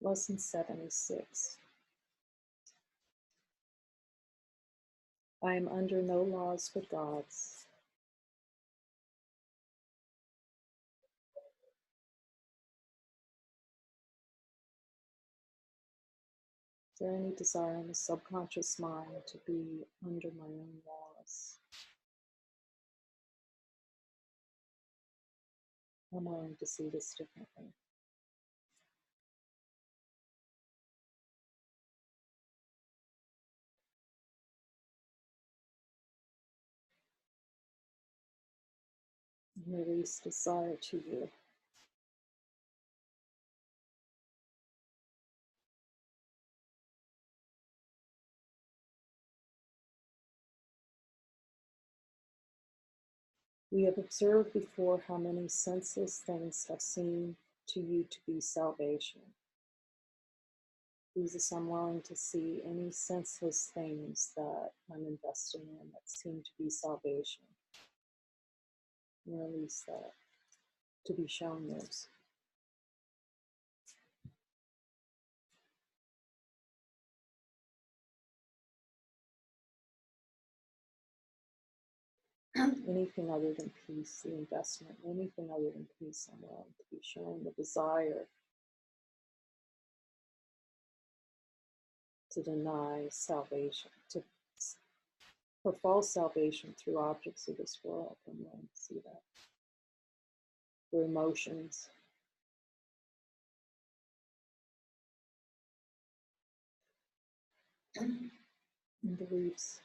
Lesson 76. I am under no laws but God's. Is there any desire in the subconscious mind to be under my own laws? I'm willing to see this differently. Release desire to you. We have observed before how many senseless things have seemed to you to be salvation. Jesus, I'm willing to see any senseless things that I'm investing in that seem to be salvation. And release that, to be shown those. Anything other than peace, the investment, anything other than peace, I'm willing to be shown the desire to deny salvation, for false salvation through objects of this world. I'm willing to see that. For emotions, and beliefs.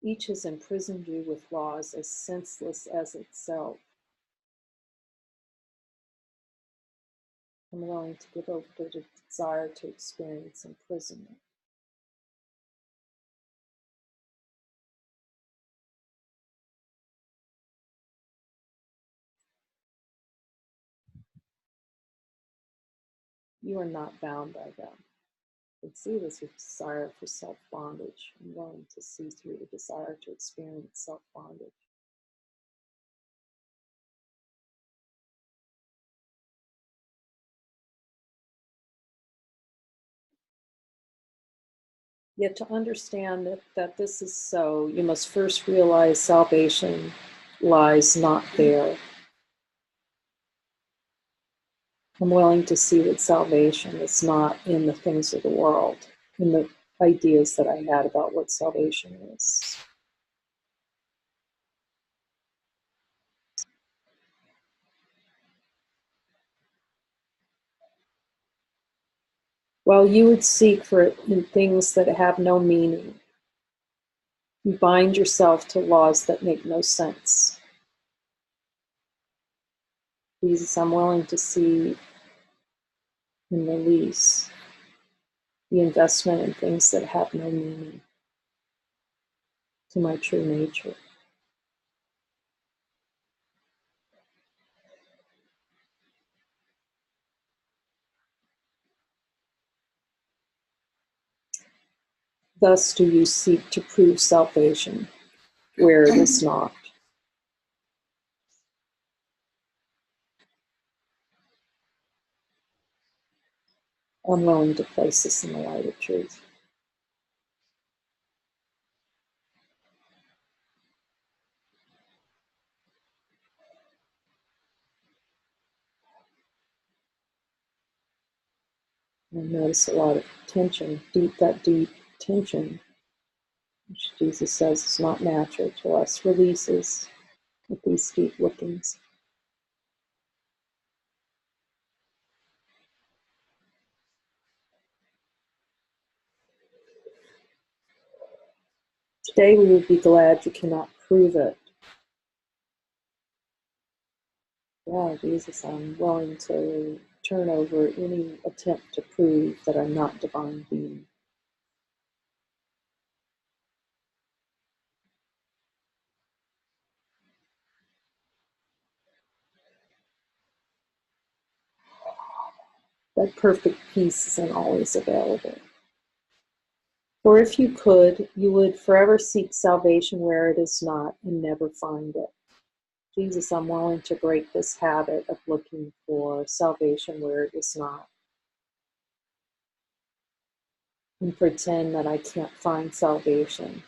Each has imprisoned you with laws as senseless as itself. I'm willing to give over to the desire to experience imprisonment. You are not bound by them. You can see this with desire for self-bondage. I'm willing to see through the desire to experience self-bondage. Yet to understand that this is so, you must first realize salvation lies not there. I'm willing to see that salvation is not in the things of the world, in the ideas that I had about what salvation is. While you would seek for it in things that have no meaning, you bind yourself to laws that make no sense. Jesus, I'm willing to see and release the investment in things that have no meaning to my true nature. Thus do you seek to prove salvation where it is not. I'm willing to place this in the light of truth. I notice a lot of tension, deep tension, which Jesus says is not natural to us, releases with these deep lookings. Today we would be glad you cannot prove it. Yeah, Jesus, I'm willing to turn over any attempt to prove that I'm not divine being. That perfect peace isn't always available. For if you could, you would forever seek salvation where it is not and never find it. Jesus, I'm willing to break this habit of looking for salvation where it is not, and pretend that I can't find salvation.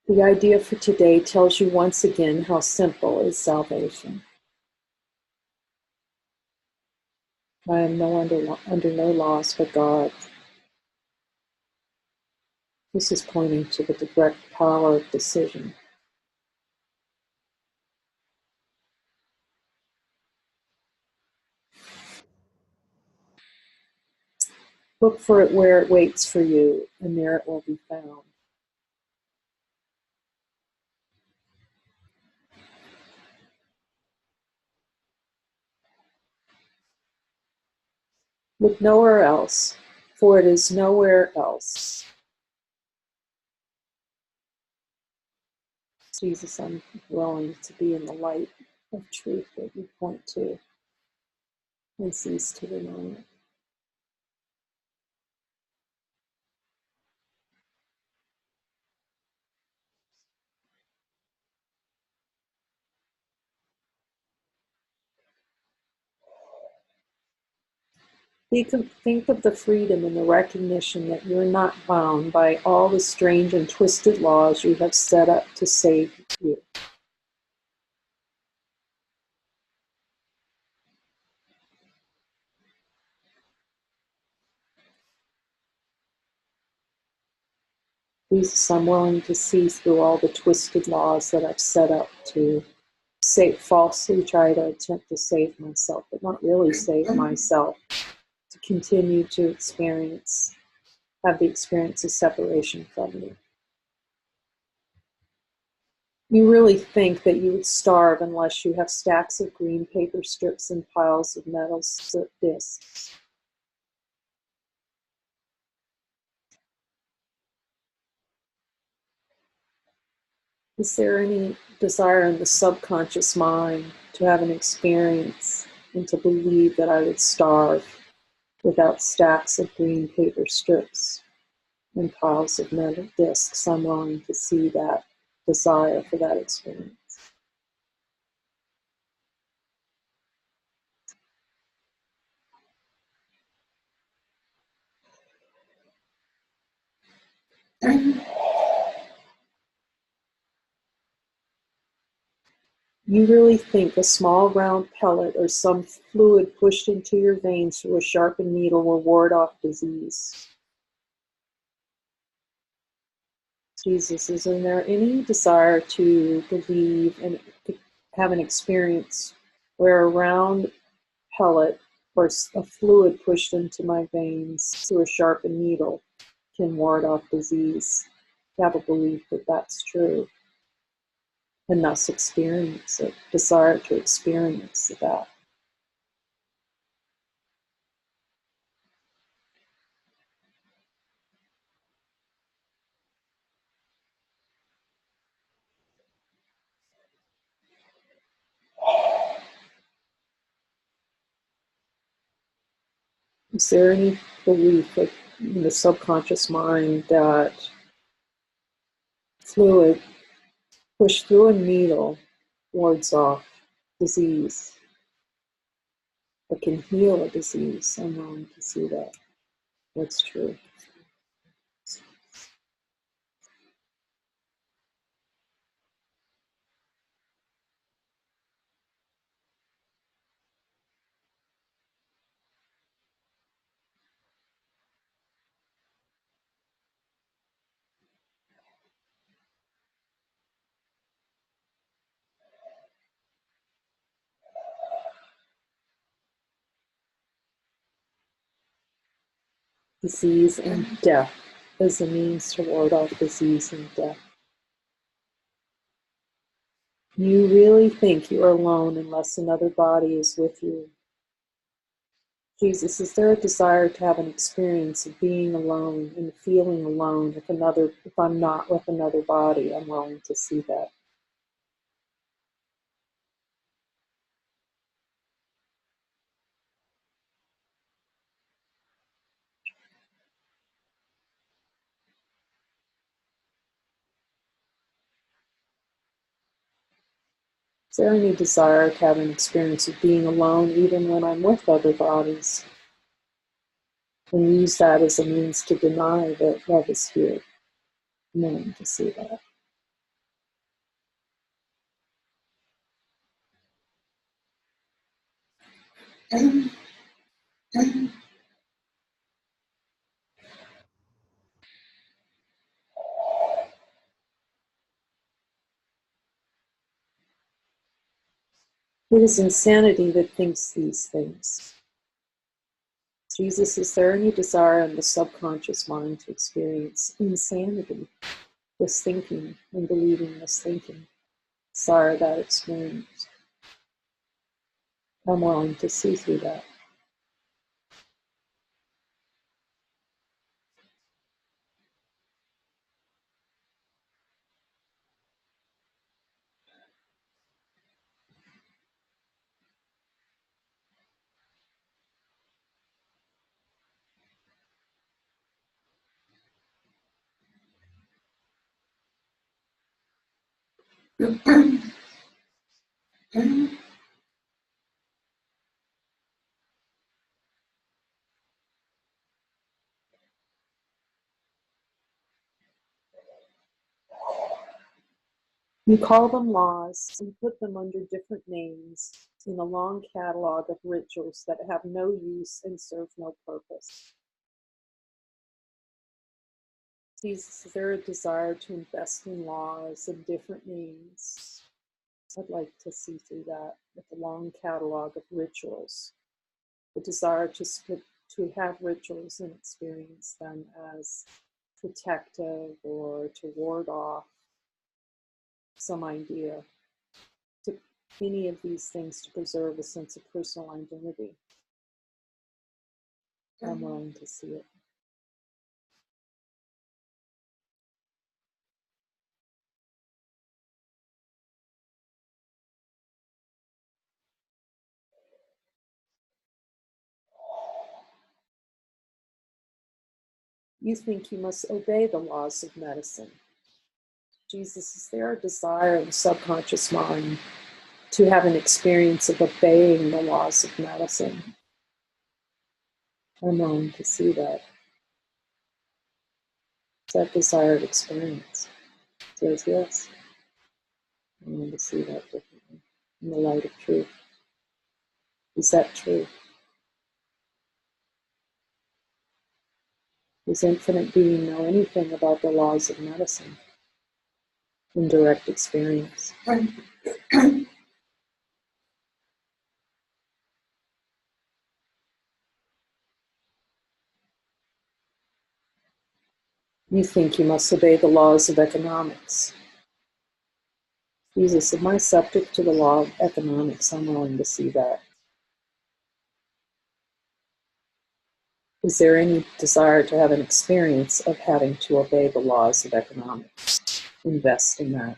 The idea for today tells you once again how simple is salvation. I am under no laws but God. This is pointing to the direct power of decision. Look for it where it waits for you, and there it will be found. Look nowhere else, for it is nowhere else. Jesus, I'm willing to be in the light of truth that you point to and cease to deny it. Think of the freedom and the recognition that you're not bound by all the strange and twisted laws you have set up to save you. Jesus, I'm willing to see through all the twisted laws that I've set up to falsely try to attempt to save myself, but not really save myself, to continue to have the experience of separation from you. You really think that you would starve unless you have stacks of green paper strips and piles of metal discs. Is there any desire in the subconscious mind to have an experience and to believe that I would starve without stacks of green paper strips and piles of metal discs? I'm willing to see that desire for that experience. You really think a small round pellet or some fluid pushed into your veins through a sharpened needle will ward off disease? Jesus, isn't there any desire to believe and have an experience where a round pellet or a fluid pushed into my veins through a sharpened needle can ward off disease? To have a belief that that's true, and thus experience it, desire to experience that. Is there any belief that in the subconscious mind that fluid pushed through a needle wards off disease, or can heal a disease? I'm willing to see that. That's true. Disease and death as a means to ward off disease and death. You really think you are alone unless another body is with you. Jesus, is there a desire to have an experience of being alone and feeling alone if I'm not with another body? I'm willing to see that. Is there any desire to have an experience of being alone even when I'm with other bodies? And use that as a means to deny that love is here. I'm willing to see that. It is insanity that thinks these things. Jesus, is there any desire in the subconscious mind to experience insanity, this thinking and believing this thinking? Desire that experience. I'm willing to see through that. You call them laws and put them under different names in a long catalog of rituals that have no use and serve no purpose. Jesus, is there a desire to invest in laws and different names? I'd like to see through that with a long catalog of rituals. The desire to have rituals and experience them as protective or to ward off some idea, to any of these things to preserve a sense of personal identity. I'm willing to see it. You think you must obey the laws of medicine. Jesus, is there a desire in the subconscious mind to have an experience of obeying the laws of medicine? I'm willing to see that. It's that desired experience. Says yes. I'm willing to see that differently in the light of truth. Is that true? Does infinite being know anything about the laws of medicine in direct experience? You think you must obey the laws of economics. Jesus, am I subject to the law of economics? I'm willing to see that. Is there any desire to have an experience of having to obey the laws of economics? Invest in that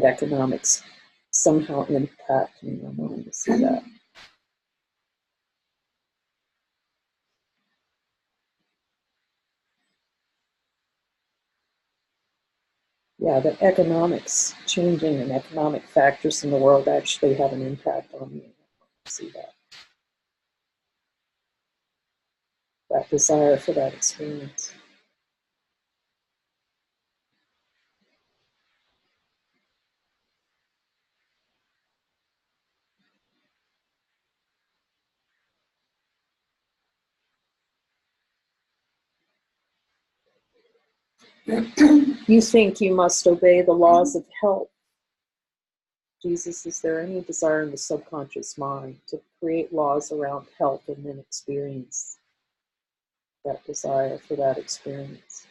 economics somehow impact me. I'm willing to see that. Yeah, that economics changing and economic factors in the world actually have an impact on me. I see that. That desire for that experience. You think you must obey the laws of health. Jesus, is there any desire in the subconscious mind to create laws around health and then experience that desire for that experience?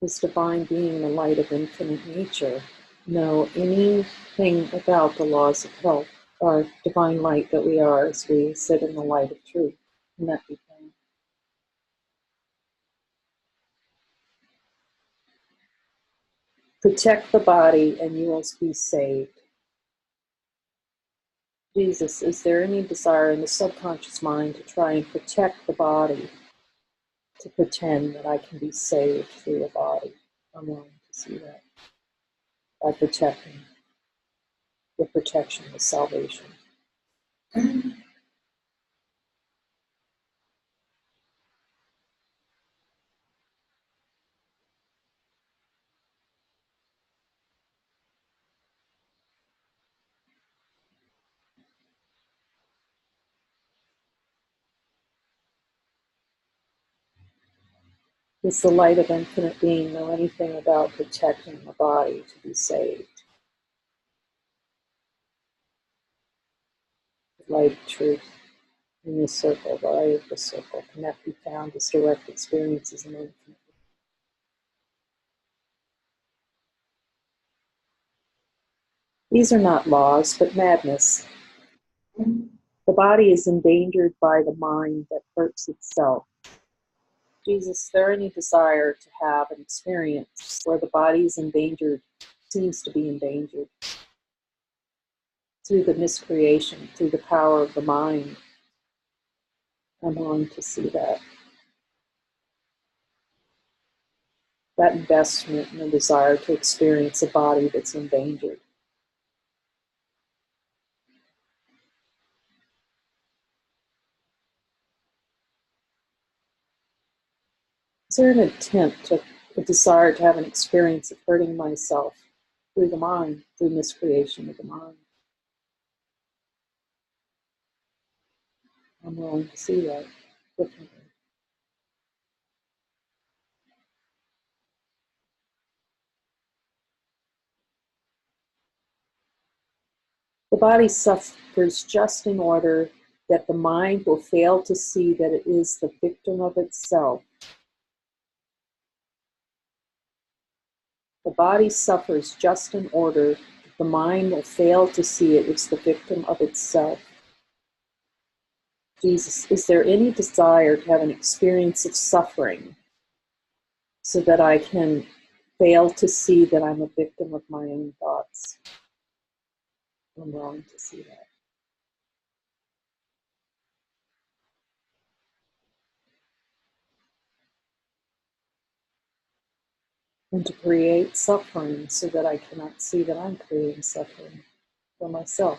this divine being, the light of infinite nature, know anything about the laws of health, our divine light that we are as we sit in the light of truth? And that be found. Protect the body and you will be saved. Jesus, is there any desire in the subconscious mind to try and protect the body, to pretend that I can be saved through the body? I'm willing to see that by protecting. The protection is salvation. Does the light of infinite being know anything about protecting the body to be saved? The light of truth in this circle, the light of the circle, can that be found as direct experiences in infinite? These are not laws, but madness. The body is endangered by the mind that hurts itself. Jesus, is there any desire to have an experience where the body is endangered, seems to be endangered, through the miscreation, through the power of the mind? I'm willing to see that. That investment and the desire to experience a body that's endangered. Is there an attempt, a desire to have an experience of hurting myself through the mind, through miscreation of the mind? I'm willing to see that differently. The body suffers just in order that the mind will fail to see that it is the victim of itself. The body suffers just in order that the mind will fail to see it is the victim of itself. Jesus, is there any desire to have an experience of suffering so that I can fail to see that I'm a victim of my own thoughts? I'm willing to see that. And to create suffering so that I cannot see that I'm creating suffering for myself.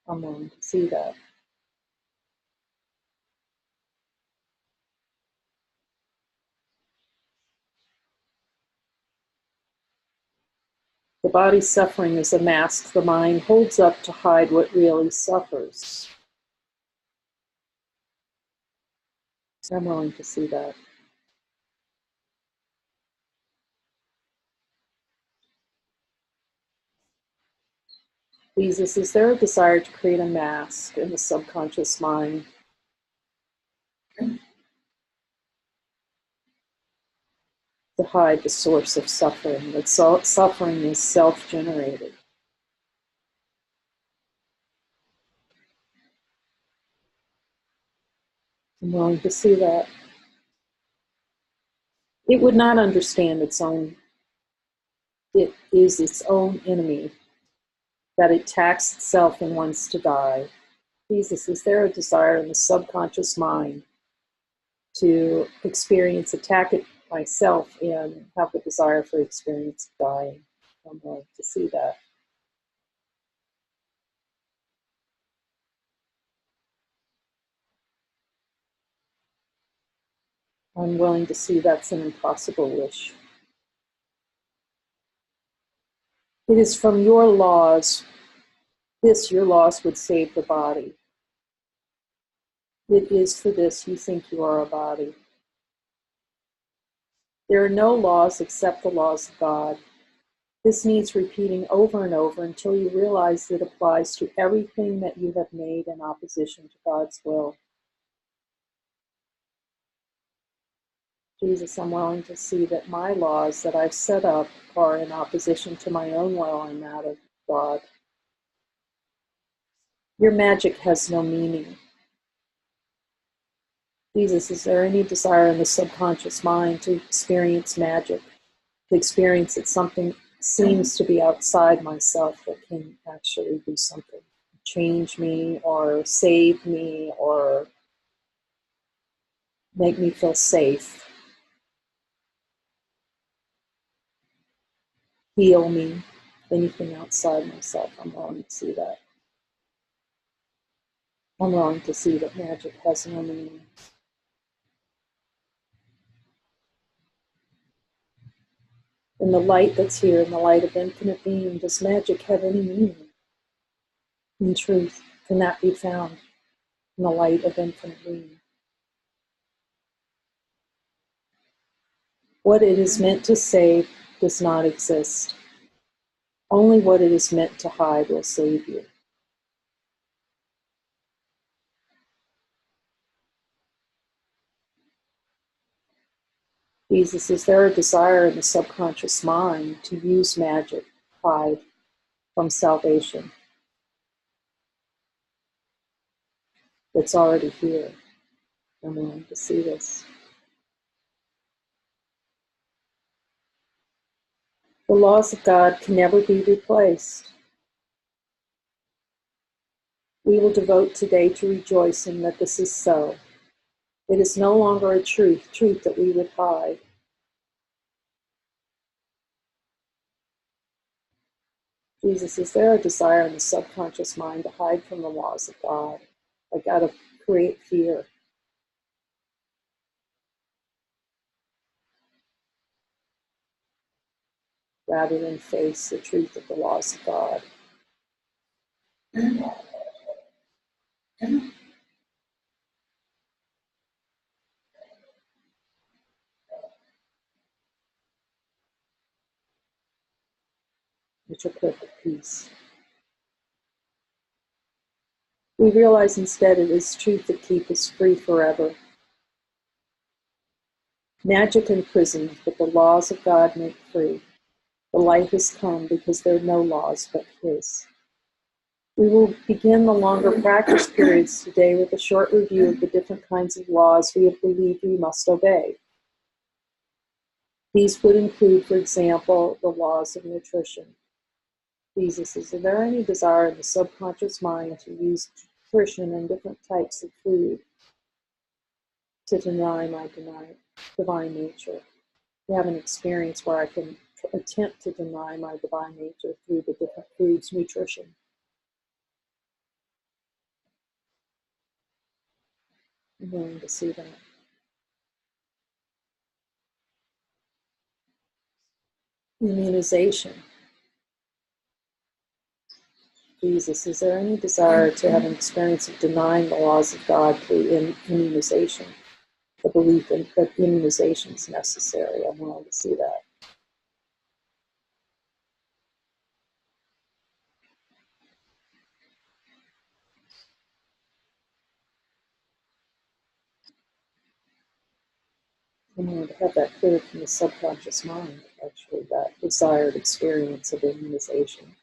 I'm willing to see that. The body's suffering is a mask the mind holds up to hide what really suffers. I'm willing to see that. Jesus, is there a desire to create a mask in the subconscious mind to hide the source of suffering? That suffering is self-generated. I'm willing to see that. It would not understand its own. It is its own enemy, that it attacks itself and wants to die. Jesus, is there a desire in the subconscious mind to experience, attack it myself and have the desire for experience of dying? I'm willing to see that. I'm willing to see that's an impossible wish. It is from your laws, your laws would save the body. It is for this you think you are a body. There are no laws except the laws of God. This needs repeating over and over until you realize it applies to everything that you have made in opposition to God's will. Jesus, I'm willing to see that my laws that I've set up are in opposition to my own will and that of God. Your magic has no meaning. Jesus, is there any desire in the subconscious mind to experience magic, to experience that something seems to be outside myself that can actually do something, change me or save me or make me feel safe, heal me, anything outside myself? I'm willing to see that. I'm willing to see that magic has no meaning. In the light that's here, in the light of infinite being, does magic have any meaning? In truth, can that be found in the light of infinite being? What it is meant to save does not exist. Only what it is meant to hide will save you. Jesus, is there a desire in the subconscious mind to use magic, hide from salvation that's already here? I'm willing to see this. The laws of God can never be replaced. We will devote today to rejoicing that this is so. It is no longer a truth that we would hide. Jesus, is there a desire in the subconscious mind to hide from the laws of God, like out of create fear? Rather than face the truth of the laws of God. Which are perfect peace. We realize instead it is truth that keeps us free forever. Magic imprisons, but the laws of God make free. The light has come because there are no laws but His. We will begin the longer practice periods today with a short review of the different kinds of laws we have believed we must obey. These would include, for example, the laws of nutrition. Jesus, is there any desire in the subconscious mind to use nutrition and different types of food to deny my divine nature? To have an experience where I can attempt to deny my divine nature through the different foods, nutrition. I'm willing to see that. Immunization. Jesus, is there any desire to have an experience of denying the laws of God through immunization? The belief that immunization is necessary. I'm willing to see that. I'm willing to have that clear from the subconscious mind, actually, that desired experience of immunization.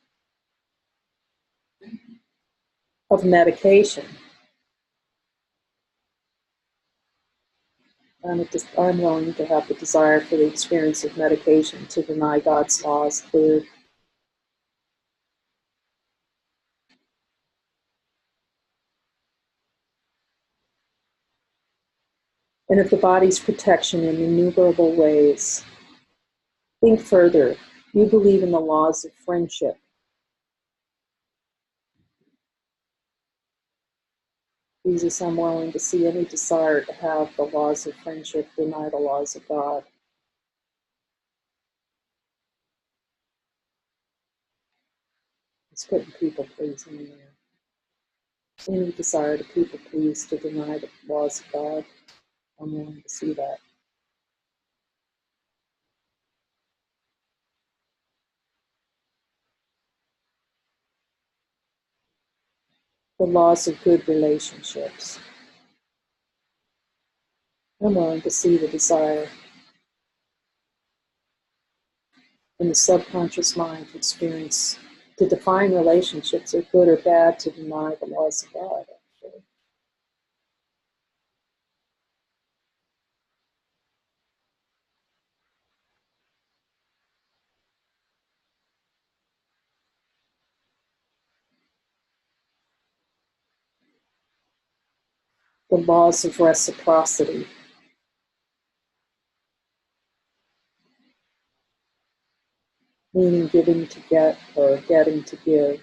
Of medication. I'm willing to have the desire for the experience of medication to deny God's laws cleared. And of the body's protection in innumerable ways. Think further. You believe in the laws of friendship. Jesus, I'm willing to see any desire to have the laws of friendship deny the laws of God. It's putting people pleasing in there. Any desire to people please, to deny the laws of God. I'm willing to see that. The laws of good relationships. I'm willing to see the desire in the subconscious mind to experience, to define relationships are good or bad, to deny the laws of God, actually. The laws of reciprocity, meaning giving to get or getting to give,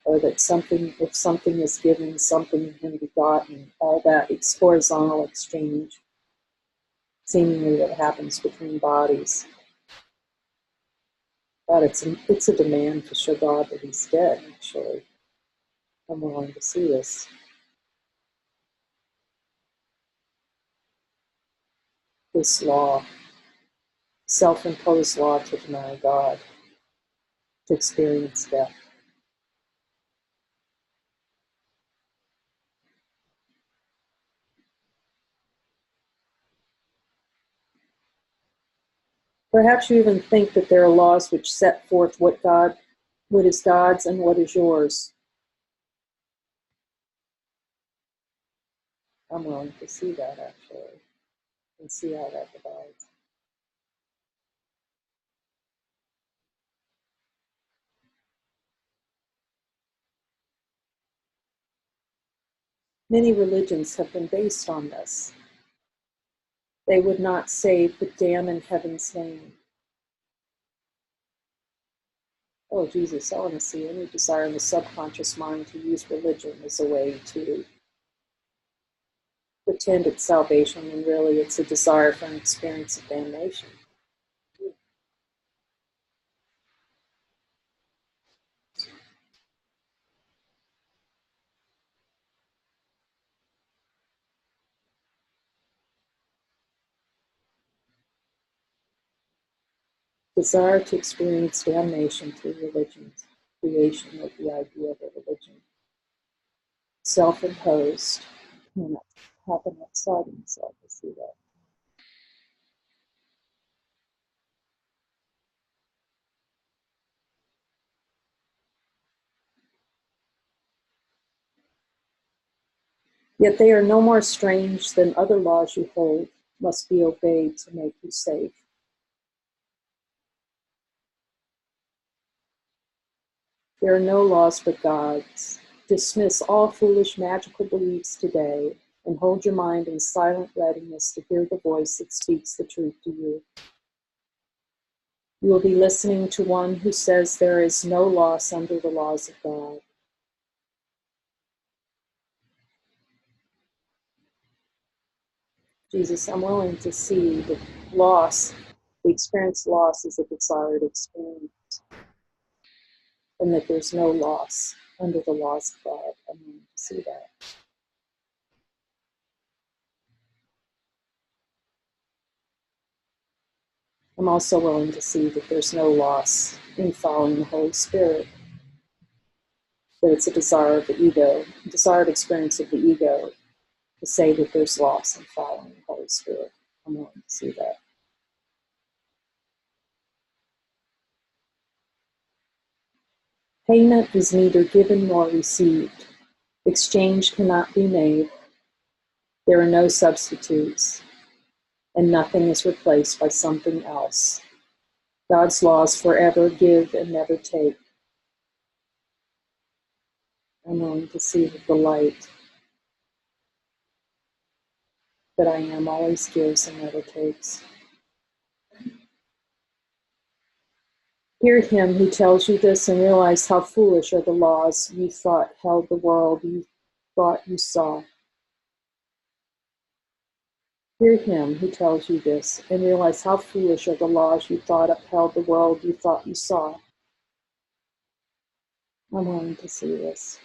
or that something, if something is given, something can be gotten, all that, it's horizontal exchange, seemingly that happens between bodies. But it's a demand to show God that he's dead, actually. I'm willing to see this. This law, self-imposed law to deny God, to experience death. Perhaps you even think that there are laws which set forth what is God's and what is yours. I'm willing to see that, actually, and see how that divides. Many religions have been based on this. They would not save, but damn in heaven's name. Oh, Jesus, I want to see any desire in the subconscious mind to use religion as a way to pretend it's salvation when really it's a desire for an experience of damnation. Desire to experience damnation through religion, creation of the idea of a religion. Self-imposed, cannot happen outside himself, I see that. Yet they are no more strange than other laws you hold must be obeyed to make you safe. There are no laws but God's. Dismiss all foolish magical beliefs today and hold your mind in silent readiness to hear the voice that speaks the truth to you. You will be listening to one who says there is no loss under the laws of God. Jesus, I'm willing to see the loss, the experienced loss is a desired experience, and that there's no loss under the laws of God. I'm willing to see that. I'm also willing to see that there's no loss in following the Holy Spirit, that it's a desire of the ego, a desired experience of the ego to say that there's loss in following the Holy Spirit. I'm willing to see that. Payment is neither given nor received. Exchange cannot be made. There are no substitutes, and nothing is replaced by something else. God's laws forever give and never take. I'm willing to see that the light that I am always gives and never takes. Hear him who tells you this and realize how foolish are the laws you thought held the world you thought you saw. Hear him who tells you this and realize how foolish are the laws you thought upheld the world you thought you saw. I'm willing to see this.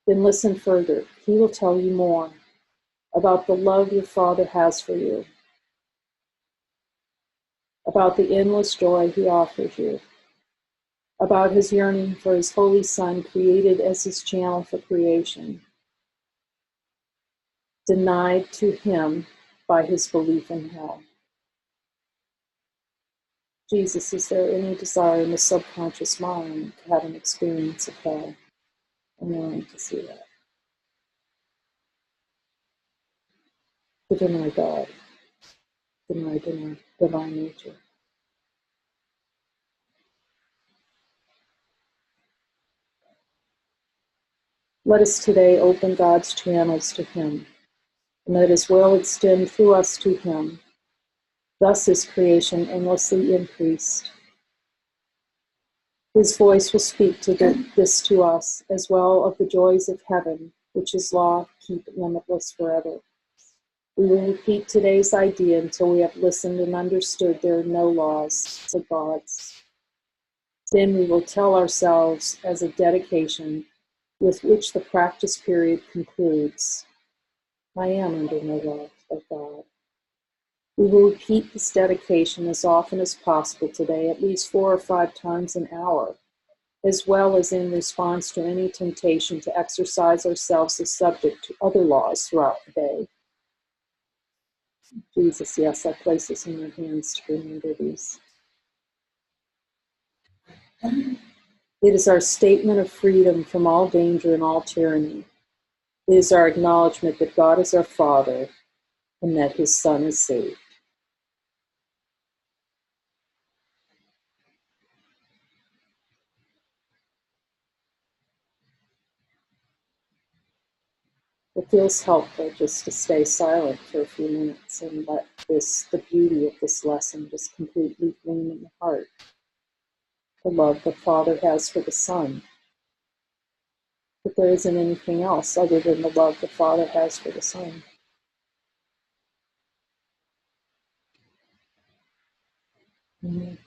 Then listen further. He will tell you more about the love your Father has for you, about the endless joy he offers you, about his yearning for his Holy Son created as his channel for creation, denied to him by his belief in hell. Jesus, is there any desire in the subconscious mind to have an experience of hell? I'm willing to see that. To deny God, deny divine nature. Let us today open God's channels to Him, and let His will extend through us to Him. Thus is creation endlessly increased. His voice will speak this to us, as well of the joys of heaven, which His law keep limitless forever. We will repeat today's idea until we have listened and understood there are no laws but God's. Then we will tell ourselves as a dedication with which the practice period concludes, I am under no law but God. We will repeat this dedication as often as possible today, at least 4 or 5 times an hour, as well as in response to any temptation to exercise ourselves as subject to other laws throughout the day. Jesus, yes, I place this in your hands to bring under these. It is our statement of freedom from all danger and all tyranny. It is our acknowledgement that God is our Father and that His Son is saved. It feels helpful just to stay silent for a few minutes and let the beauty of this lesson just completely gleam in the heart. The love the Father has for the Son. But there isn't anything else other than the love the Father has for the Son. Amen.